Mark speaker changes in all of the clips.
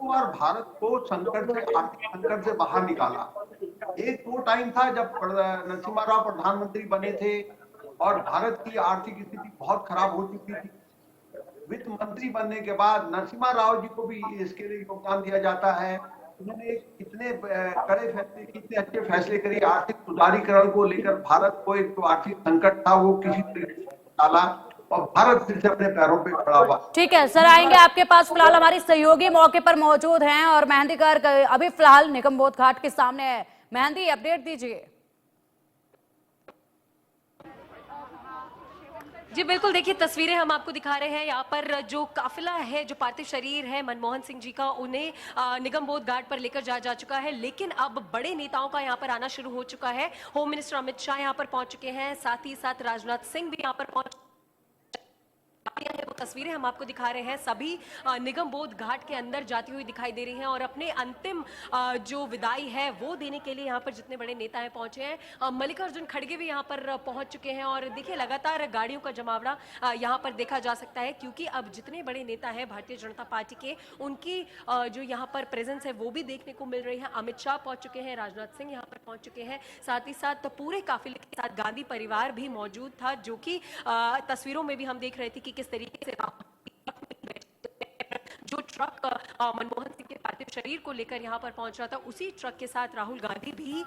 Speaker 1: बार भारत को संकट से, आर्थिक संकट से बाहर निकाला। एक वो टाइम था जब नरसिम्हा राव प्रधानमंत्री बने थे और भारत की आर्थिक स्थिति बहुत खराब हो चुकी थी। वित्त मंत्री बनने के बाद नरसिम्हा राव जी को भी इसके लिए योगदान दिया जाता है। उन्होंने कितने कड़े फैसले, कितने अच्छे फैसले करे आर्थिक सुधारीकरण को लेकर। भारत को एक जो आर्थिक संकट था वो किसी तरीके से निकाला और भारत फिर से अपने पैरों पे खड़ा हुआ।
Speaker 2: ठीक है सर, आएंगे आपके पास। फिलहाल हमारी सहयोगी मौके पर मौजूद हैं और मेहंदी गर्ग अभी फिलहाल निगमबोध घाट के सामने है। मेहंदी, अपडेट दीजिए।
Speaker 3: जी बिल्कुल, देखिए तस्वीरें हम आपको दिखा रहे हैं। यहाँ पर जो काफिला है, जो पार्थिव शरीर है मनमोहन सिंह जी का, उन्हें निगमबोध घाट पर लेकर जाया जा चुका है। लेकिन अब बड़े नेताओं का यहाँ पर आना शुरू हो चुका है। होम मिनिस्टर अमित शाह यहाँ पर पहुंच चुके हैं, साथ ही साथ राजनाथ सिंह भी यहाँ पर पहुंच है। वो तस्वीरें हम आपको दिखा रहे हैं। सभी निगमबोध घाट के अंदर जाती हुई दिखाई दे रही हैं और अपने अंतिम जो विदाई है वो देने के लिए यहाँ पर जितने बड़े नेता हैं पहुंचे हैं। मल्लिकार्जुन खड़गे भी यहाँ पर पहुंच चुके हैं और देखिए लगातार गाड़ियों का जमावड़ा यहाँ पर देखा जा सकता है, क्योंकि अब जितने बड़े नेता हैं भारतीय जनता पार्टी के, उनकी जो यहाँ पर प्रेजेंस है वो भी देखने को मिल रही है। अमित शाह पहुंच चुके हैं, राजनाथ सिंह यहाँ पर पहुंच चुके हैं, साथ ही साथ पूरे काफिले के साथ गांधी परिवार भी मौजूद था, जो कि तस्वीरों में भी हम देख रहे थे कि किस तरीके से जो ट्रक मनमोहन सिंह के पार्थिव शरीर को लेकर यहाँ पर पहुंच रहा था, उसी ट्रक के साथ राहुल गांधी भी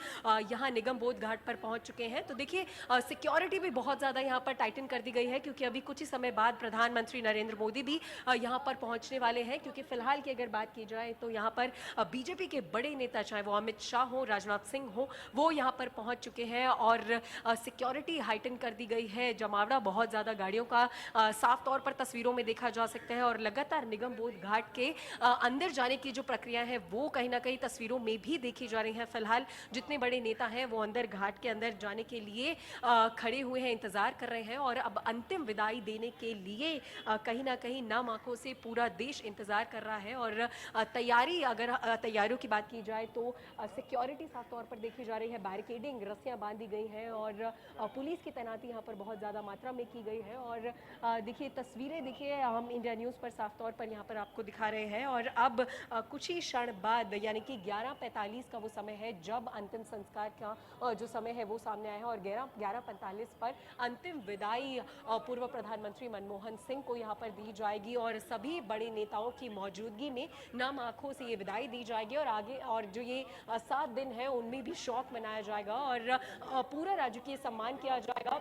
Speaker 3: यहाँ निगमबोध घाट पर पहुंच चुके हैं। तो देखिए सिक्योरिटी भी बहुत ज़्यादा यहाँ पर टाइटन कर दी गई है, क्योंकि अभी कुछ ही समय बाद प्रधानमंत्री नरेंद्र मोदी भी यहाँ पर पहुंचने वाले हैं। क्योंकि फिलहाल की अगर बात की जाए तो यहाँ पर बीजेपी के बड़े नेता, चाहे वो अमित शाह हो, राजनाथ सिंह हो, वो यहाँ पर पहुँच चुके हैं और सिक्योरिटी हाइटन कर दी गई है। जमावड़ा बहुत ज़्यादा गाड़ियों का साफ तौर पर तस्वीरों में देखा जा सकता है और लगातार निगमबोध घाट के अंदर जाने की जो प्रक्रिया है वो कहीं ना कहीं तस्वीरों में भी देखी जा रही है। फिलहाल जितने बड़े नेता हैं वो अंदर घाट के अंदर जाने के लिए खड़े हुए हैं, इंतजार कर रहे हैं और अब अंतिम विदाई देने के लिए कहीं ना कहीं नम आंखों से पूरा देश इंतजार कर रहा है। और तैयारियों की बात की जाए तो सिक्योरिटी साफ तौर पर देखी जा रही है, बैरिकेडिंग, रस्सियां बांधी गई हैं और पुलिस की तैनाती यहाँ पर बहुत ज़्यादा मात्रा में की गई है। और देखिए तस्वीरें देखिए हम इंडिया न्यूज़ पर साफ तौर पर यहाँ पर आपको दिखा रहे हैं और अब कुछ ही क्षण बाद यानी कि 11:45 का वो समय है जब अंतिम संस्कार का जो समय है वो सामने आया है और 11:45 पर अंतिम विदाई पूर्व प्रधानमंत्री मनमोहन सिंह को यहाँ पर दी जाएगी और सभी बड़े नेताओं की मौजूदगी में नम आंखों से ये विदाई दी जाएगी और आगे और जो ये 7 दिन है उनमें भी शौक मनाया जाएगा और पूरा राजकीय सम्मान किया जाएगा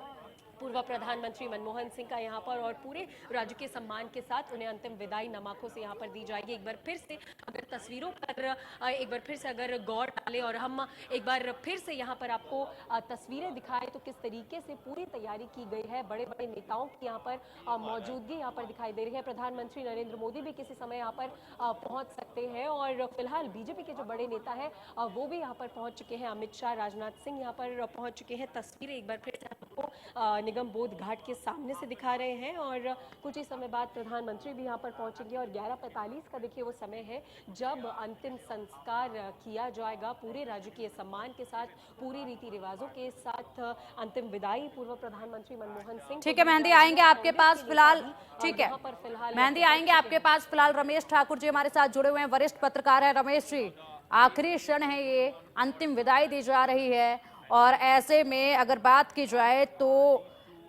Speaker 3: पूर्व प्रधानमंत्री मनमोहन सिंह का यहाँ पर और पूरे राजकीय सम्मान के साथ उन्हें अंतिम विदाई नम आंखों से यहाँ पर दी जाएगी। एक बार फिर से अगर तस्वीरों पर एक बार फिर से अगर गौर डालें और हम एक बार फिर से यहाँ पर आपको तस्वीरें दिखाएं तो किस तरीके से पूरी तैयारी की गई है। बड़े बड़े नेताओं की यहाँ पर मौजूदगी यहाँ पर दिखाई दे रही है। प्रधानमंत्री नरेंद्र मोदी भी किसी समय यहाँ पर पहुँच सकते हैं और फिलहाल बीजेपी के जो बड़े नेता है वो भी यहाँ पर पहुँच चुके हैं। अमित शाह, राजनाथ सिंह यहाँ पर पहुँच चुके हैं। तस्वीरें एक बार फिर से आपको निगमबोध घाट के सामने से दिखा रहे हैं और कुछ ही समय बाद प्रधानमंत्री भी यहाँ पर पहुंचेंगे और 11:45 का देखिए वो समय है जब अंतिम संस्कार किया जाएगा पूरे राजकीय सम्मान के साथ, पूरी रीति रिवाजों के साथ अंतिम विदाई पूर्व प्रधानमंत्री मनमोहन सिंह।
Speaker 2: ठीक है मेहंदी, आएंगे आपके पास फिलहाल। ठीक है मेहंदी, आएंगे आपके पास फिलहाल। रमेश ठाकुर जी हमारे साथ जुड़े हुए हैं, वरिष्ठ पत्रकार है। रमेश जी, आखिरी क्षण है, ये अंतिम विदाई दी जा रही है और ऐसे में अगर बात की जाए तो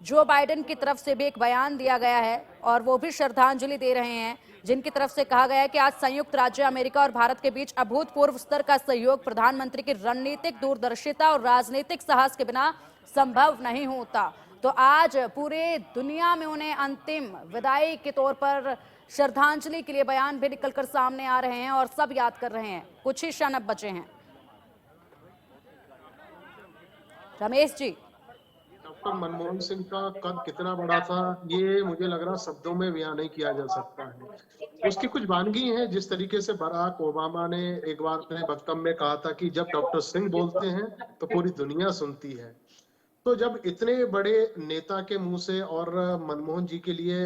Speaker 2: जो बाइडेन की तरफ से भी एक बयान दिया गया है और वो भी श्रद्धांजलि दे रहे हैं, जिनकी तरफ से कहा गया है कि आज संयुक्त राज्य अमेरिका और भारत के बीच अभूतपूर्व स्तर का सहयोग प्रधानमंत्री की रणनीतिक दूरदर्शिता और राजनीतिक साहस के बिना संभव नहीं होता। तो आज पूरे दुनिया में उन्हें अंतिम विदाई के तौर पर श्रद्धांजलि के लिए बयान भी निकलकर सामने आ रहे हैं और सब याद कर रहे हैं। कुछ ही क्षण अब बचे हैं। रमेश जी,
Speaker 4: डॉक्टर मनमोहन सिंह का कद कितना बड़ा था ये मुझे लग रहा शब्दों में बयान नहीं किया जा सकता है। उसकी कुछ वानगी है, जिस तरीके से बराक ओबामा ने एक बार अपने वक्तव्य में कहा था कि जब डॉक्टर सिंह बोलते हैं तो पूरी दुनिया सुनती है। तो जब इतने बड़े नेता के मुंह से और मनमोहन जी के लिए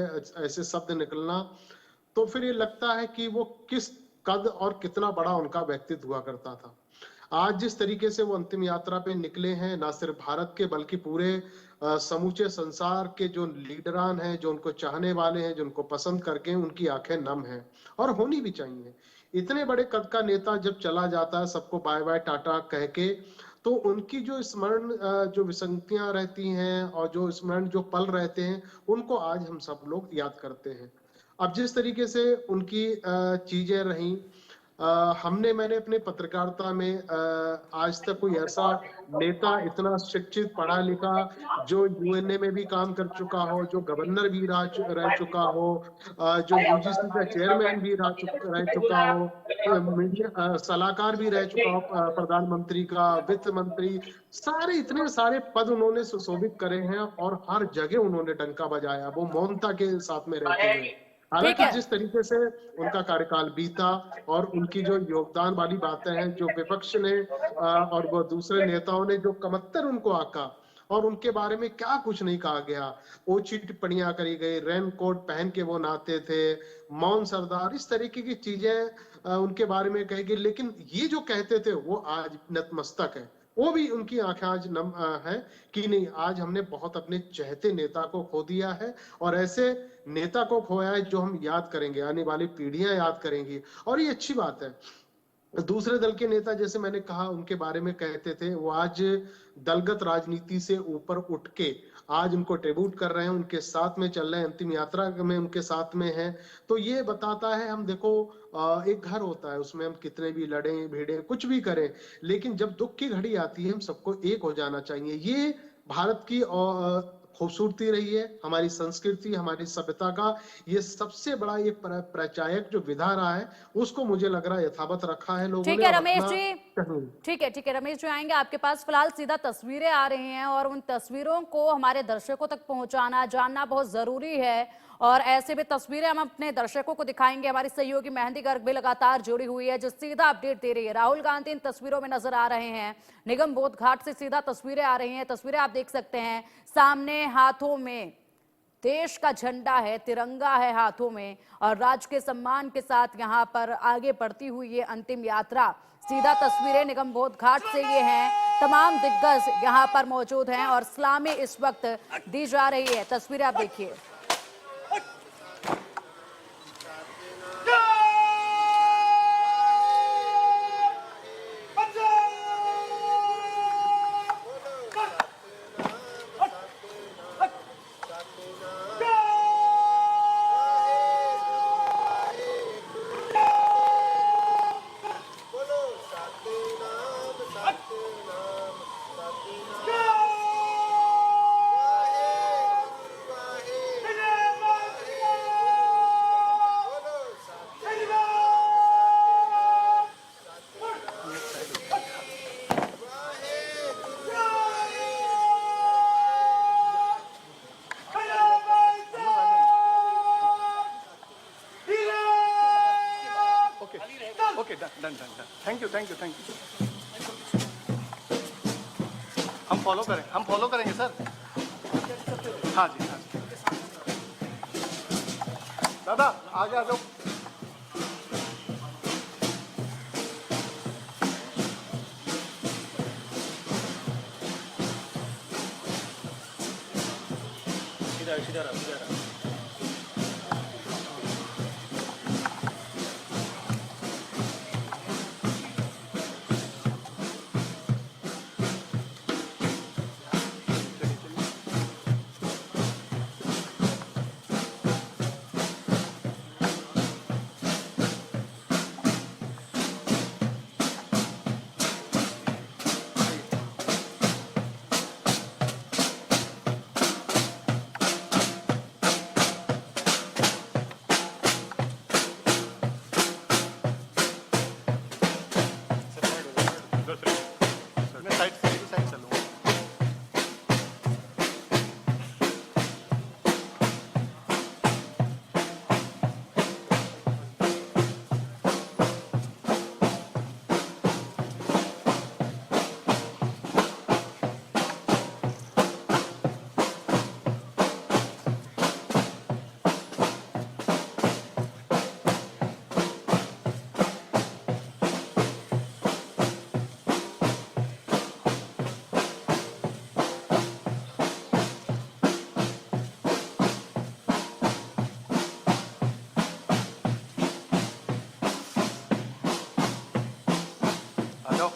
Speaker 4: ऐसे शब्द निकलना, तो फिर ये लगता है कि वो किस कद और कितना बड़ा उनका व्यक्तित्व हुआ करता था। आज जिस तरीके से वो अंतिम यात्रा पे निकले हैं, ना सिर्फ भारत के बल्कि पूरे समूचे संसार के जो लीडरान हैं, जो उनको चाहने वाले हैं, जो उनको पसंद करके उनकी आंखें नम हैं और होनी भी चाहिए। इतने बड़े कद का नेता जब चला जाता है सबको बाय बाय टाटा कह के, तो उनकी जो स्मरण जो विसंगतियां रहती हैं और जो स्मरण जो पल रहते हैं, उनको आज हम सब लोग याद करते हैं। अब जिस तरीके से उनकी चीजें रही, मैंने अपने पत्रकारिता में आज तक कोई ऐसा नेता इतना शिक्षित पढ़ा लिखा जो यूएनए में भी काम कर चुका हो, जो गवर्नर भी रह चुका हो, जो यूजीसी का चेयरमैन भी रह चुका हो, सलाहकार भी रह चुका हो प्रधानमंत्री का, वित्त मंत्री, सारे इतने सारे पद उन्होंने सुशोभित करे हैं और हर जगह उन्होंने डंका बजाया, वो मौनता के साथ में रहते हुए। हालांकि जिस तरीके से उनका कार्यकाल बीता और उनकी जो योगदान वाली बातें हैं, जो विपक्ष ने और वो दूसरे नेताओं ने जो कमत्तर उनको आका और उनके बारे में क्या कुछ नहीं कहा गया, ओछी टिप्पणियां करी गई, रेन कोट पहन के वो नहाते थे, मौन सरदार, इस तरीके की चीजें उनके बारे में कही गई। लेकिन ये जो कहते थे वो आज नतमस्तक है, वो भी उनकी आंखें आज नम है कि नहीं, आज हमने बहुत अपने चहेते नेता को खो दिया है और ऐसे नेता को खोया है जो हम याद करेंगे, आने वाली पीढ़ियां याद करेंगी। और ये अच्छी बात है। दूसरे दल के नेता जैसे मैंने कहा उनके बारे में कहते थे, वो आज दलगत राजनीति से ऊपर उठ के आज उनको ट्रिब्यूट कर रहे हैं, उनके साथ में चल रहे हैं, अंतिम यात्रा में उनके साथ में हैं। तो ये बताता है, हम देखो एक घर होता है, उसमें हम कितने भी लड़ें भिड़ें कुछ भी करें, लेकिन जब दुख की घड़ी आती है हम सबको एक हो जाना चाहिए। ये भारत की खूबसूरती रही है, हमारी संस्कृति, हमारी सभ्यता का ये सबसे बड़ा ये प्रचायक जो विधा रहा है, उसको मुझे लग रहा है यथावत रखा है लोगों ने।
Speaker 2: ठीक है रमेश जी, ठीक है रमेश जी, आएंगे आपके पास। फिलहाल सीधा तस्वीरें आ रही हैं और उन तस्वीरों को हमारे दर्शकों तक पहुंचाना, जानना बहुत जरूरी है और ऐसे भी तस्वीरें हम अपने दर्शकों को दिखाएंगे। हमारी सहयोगी मेहंदी गर्ग भी लगातार जुड़ी हुई है जो सीधा अपडेट दे रही है। राहुल गांधी इन तस्वीरों में नजर आ रहे हैं, निगम बोध घाट से सीधा तस्वीरें आ रही हैं। तस्वीरें आप देख सकते हैं, सामने हाथों में देश का झंडा है, तिरंगा है हाथों में और राज के सम्मान के साथ यहाँ पर आगे बढ़ती हुई ये अंतिम यात्रा। सीधा तस्वीरें निगम बोध घाट से ये हैं, तमाम दिग्गज यहाँ पर मौजूद हैं और सलामी इस वक्त दी जा रही है। तस्वीरें आप देखिए।
Speaker 5: डन। Thank you. हम फॉलो करेंगे सर। हाँ जी। दादा आगे आ जाओ। इधर जाओ।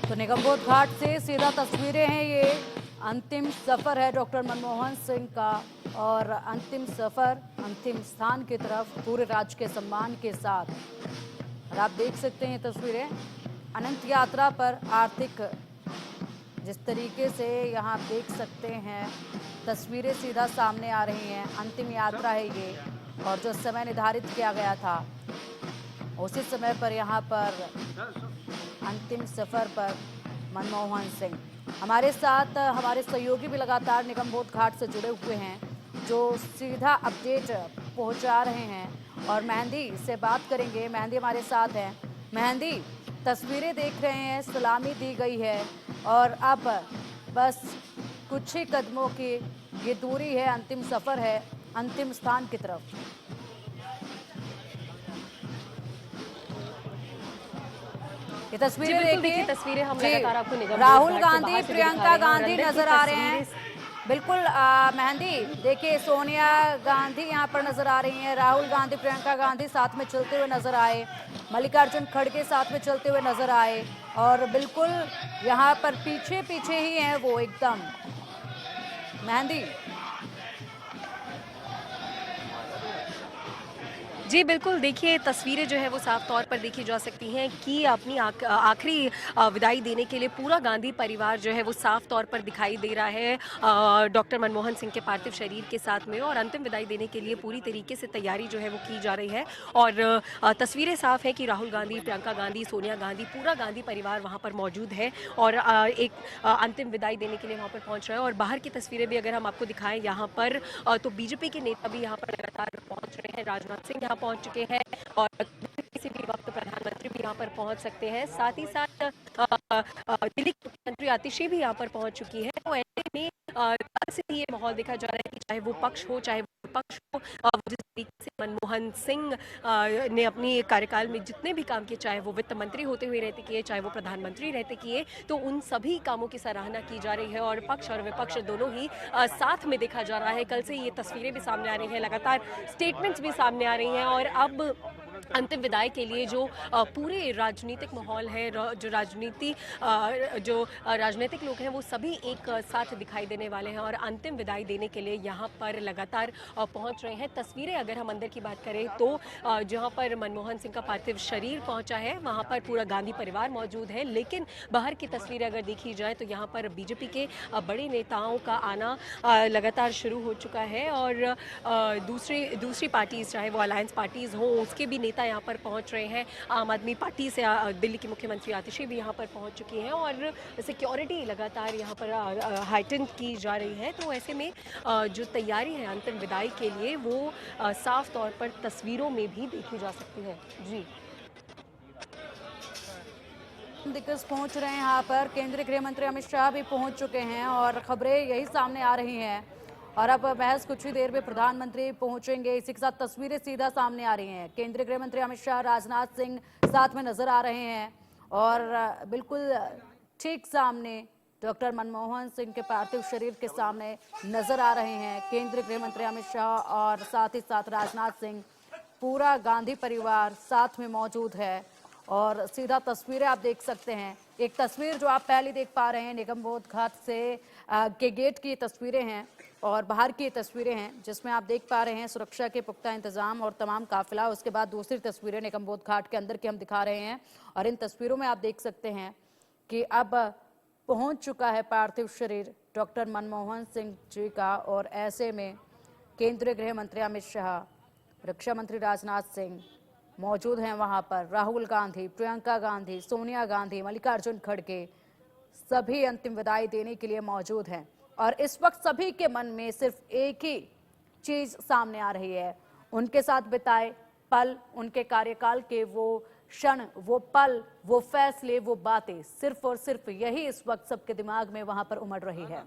Speaker 2: तो निगमबोध घाट से सीधा तस्वीरें हैं ये। अंतिम सफर है डॉक्टर मनमोहन सिंह का और अंतिम सफर अंतिम स्थान की तरफ पूरे राज्य के सम्मान के साथ। और आप देख सकते हैं तस्वीरें अनंत यात्रा पर आर्थिक जिस तरीके से यहाँ आप देख सकते हैं तस्वीरें सीधा सामने आ रही हैं। अंतिम यात्रा है ये और जो समय निर्धारित किया गया था उसी समय पर यहाँ पर अंतिम सफर पर मनमोहन सिंह। हमारे साथ हमारे सहयोगी भी लगातार निगमबोध घाट से जुड़े हुए हैं जो सीधा अपडेट पहुंचा रहे हैं और मेहंदी से बात करेंगे। मेहंदी हमारे साथ हैं। मेहंदी, तस्वीरें देख रहे हैं, सलामी दी गई है और अब बस कुछ ही कदमों की ये दूरी है, अंतिम सफर है अंतिम स्थान की तरफ। ये तस्वीरें देखिए,
Speaker 3: तस्वीरें हम लगातार आपको निगमबोध
Speaker 2: राहुल
Speaker 3: घाट से
Speaker 2: गांधी,
Speaker 3: बाहर से
Speaker 2: प्रियंका
Speaker 3: दिखा रहे हैं और
Speaker 2: गांधी
Speaker 3: अंदर की
Speaker 2: नजर आ रहे हैं।
Speaker 3: तस्वीरें
Speaker 2: बिल्कुल मेहंदी देखिए, सोनिया गांधी यहाँ पर नजर आ रही हैं, राहुल गांधी, प्रियंका गांधी साथ में चलते हुए नजर आए, मल्लिकार्जुन खड़गे साथ में चलते हुए नजर आए और बिल्कुल यहाँ पर पीछे पीछे ही हैं वो एकदम। मेहंदी
Speaker 3: जी बिल्कुल, देखिए तस्वीरें जो है वो साफ तौर पर देखी जा सकती हैं कि अपनी आखिरी विदाई देने के लिए पूरा गांधी परिवार जो है वो साफ तौर पर दिखाई दे रहा है डॉक्टर मनमोहन सिंह के पार्थिव शरीर के साथ में और अंतिम विदाई देने के लिए पूरी तरीके से तैयारी जो है वो की जा रही है। और तस्वीरें साफ है कि राहुल गांधी, प्रियंका गांधी, सोनिया गांधी, पूरा गांधी परिवार वहाँ पर मौजूद है और एक अंतिम विदाई देने के लिए वहाँ पर पहुँच रहे हैं। और बाहर की तस्वीरें भी अगर हम आपको दिखाएं यहाँ पर तो बीजेपी के नेता भी यहाँ पर लगातार पहुँच रहे हैं। राजनाथ सिंह यहाँ पहुंच चुके हैं और किसी भी वक्त प्रधानमंत्री भी यहाँ पर पहुंच सकते हैं। साथ ही साथ दिल्ली की मुख्यमंत्री आतिशी भी यहाँ पर पहुंच चुकी है। तो ऐसे में कल से ये माहौल देखा जा रहा है कि चाहे वो पक्ष हो चाहे वो विपक्ष हो, जिस तरीके से मनमोहन सिंह ने अपनी कार्यकाल में जितने भी काम किए, चाहे वो वित्त मंत्री होते हुए रहते किए, चाहे वो प्रधानमंत्री रहते किए, तो उन सभी कामों की सराहना की जा रही है और पक्ष और विपक्ष दोनों ही साथ में देखा जा रहा है। कल से ये तस्वीरें भी सामने आ रही हैं, लगातार स्टेटमेंट्स भी सामने आ रही हैं और अब अंतिम विदाई के लिए जो पूरे राजनीतिक माहौल है, जो राजनीतिक लोग हैं वो सभी एक साथ दिखाई देने वाले हैं और अंतिम विदाई देने के लिए यहाँ पर लगातार पहुँच रहे हैं। तस्वीरें अगर हम अंदर की बात करें तो जहाँ पर मनमोहन सिंह का पार्थिव शरीर पहुँचा है वहाँ पर पूरा गांधी परिवार मौजूद है, लेकिन बाहर की तस्वीरें अगर देखी जाए तो यहाँ पर बीजेपी के बड़े नेताओं का आना लगातार शुरू हो चुका है और दूसरी पार्टीज, चाहे वो अलायंस पार्टीज हों, उसके भी नेता यहाँ पर पहुँच रहे हैं। आम आदमी पार्टी से दिल्ली की मुख्यमंत्री आतिशी भी यहाँ पर पहुँच चुकी हैं और सिक्योरिटी लगातार यहाँ पर हाइटेंड की जा रही है। तो ऐसे में जो तैयारी है अंतिम विदाई के लिए वो साफ तौर पर तस्वीरों में भी देखी जा सकती है। जी
Speaker 2: दिग्गज पहुंच रहे हैं यहाँ पर, केंद्रीय गृह मंत्री अमित शाह भी पहुंच चुके हैं और खबरें यही सामने आ रही हैं और अब महज कुछ ही देर में प्रधानमंत्री पहुंचेंगे। इसी के साथ तस्वीरें सीधा सामने आ रही हैं। केंद्रीय गृह मंत्री अमित शाह, राजनाथ सिंह साथ में नजर आ रहे हैं और बिल्कुल ठीक सामने डॉक्टर मनमोहन सिंह के पार्थिव शरीर के सामने नजर आ रहे हैं केंद्रीय गृह मंत्री अमित शाह और साथ ही साथ राजनाथ सिंह। पूरा गांधी परिवार साथ में मौजूद है और सीधा तस्वीरें आप देख सकते हैं। एक तस्वीर जो आप पहले देख पा रहे हैं निगमबोध घाट से के गेट की तस्वीरें हैं और बाहर की तस्वीरें हैं जिसमें आप देख पा रहे हैं सुरक्षा के पुख्ता इंतजाम और तमाम काफिला। उसके बाद दूसरी तस्वीरें निगमबोध घाट के अंदर की हम दिखा रहे हैं और इन तस्वीरों में आप देख सकते हैं कि अब पहुंच चुका है पार्थिव शरीर डॉक्टर मनमोहन सिंह जी का और ऐसे में केंद्रीय गृह मंत्री अमित शाह, रक्षा मंत्री राजनाथ सिंह, मौजूद हैं वहां पर। राहुल गांधी, प्रियंका गांधी, सोनिया गांधी, मल्लिकार्जुन खड़गे सभी अंतिम विदाई देने के लिए मौजूद हैं और इस वक्त सभी के मन में सिर्फ एक ही चीज सामने आ रही है, उनके साथ बिताए पल, उनके कार्यकाल के वो क्षण, वो पल, वो फैसले, वो बातें, सिर्फ और सिर्फ यही इस वक्त सबके दिमाग में वहां पर उमड़ रही है।